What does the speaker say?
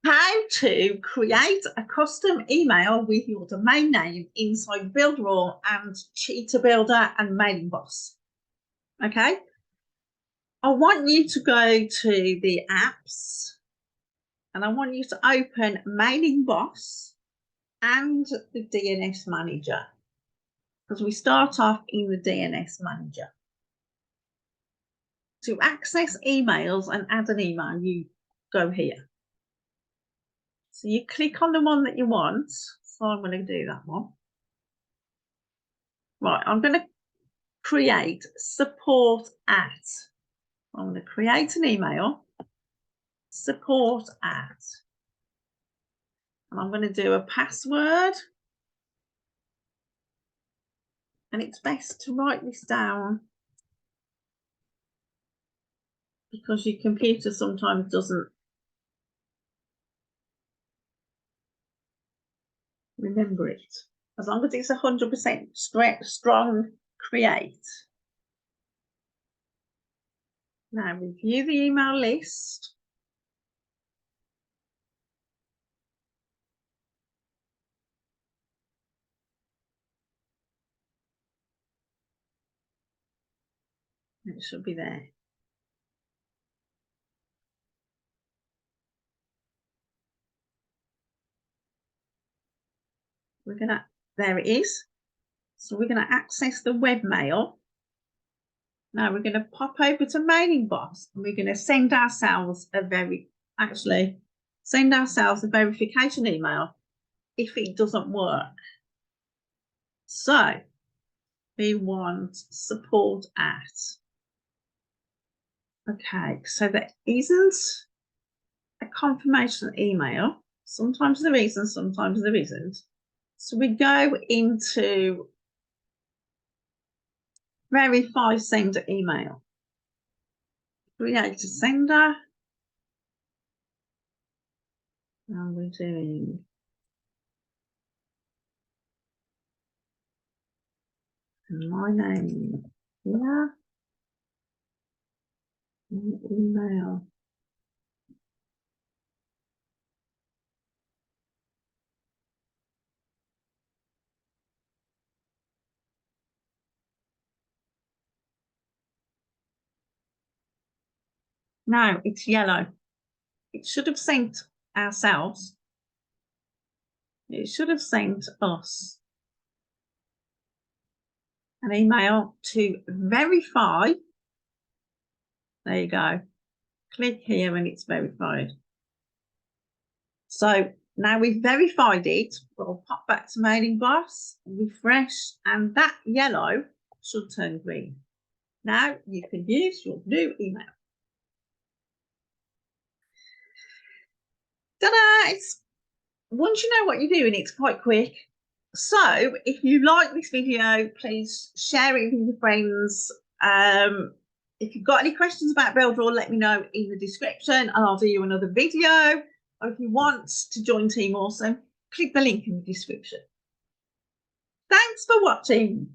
how to create a custom email with your domain name inside Builderall and Cheetah Builder and Mailing Boss. Okay, I want you to go to the apps and I want you to open Mailing Boss and the DNS Manager, because we start off in the DNS Manager. To access emails and add an email, you go here. So you click on the one that you want. So I'm going to do that one. Right, I'm going to create support at. I'm going to create an email, support at. And I'm going to do a password. And it's best to write this down because your computer sometimes doesn't remember it. As long as it's 100% strong, create. Now review the email list. It should be there. There it is. So we're going to access the webmail. Now we're going to pop over to Mailing Boss and we're going to send ourselves a verification email if it doesn't work. So we want support at. Okay, so there isn't a confirmation email. Sometimes there is and sometimes there isn't. So we go into verify sender email. Create a sender. And we're doing my name here. Email. No, it's yellow. It should have sent ourselves. It should have sent us an email to verify. There you go. Click here and it's verified. So now we've verified it. We'll pop back to Mailing Boss, refresh, and that yellow should turn green. Now you can use your new email. Ta-da! Once you know what you're doing, it's quite quick. So if you like this video, please share it with your friends. If you've got any questions about Builderall, let me know in the description and I'll do you another video. Or if you want to join Team Awesome, click the link in the description. Thanks for watching.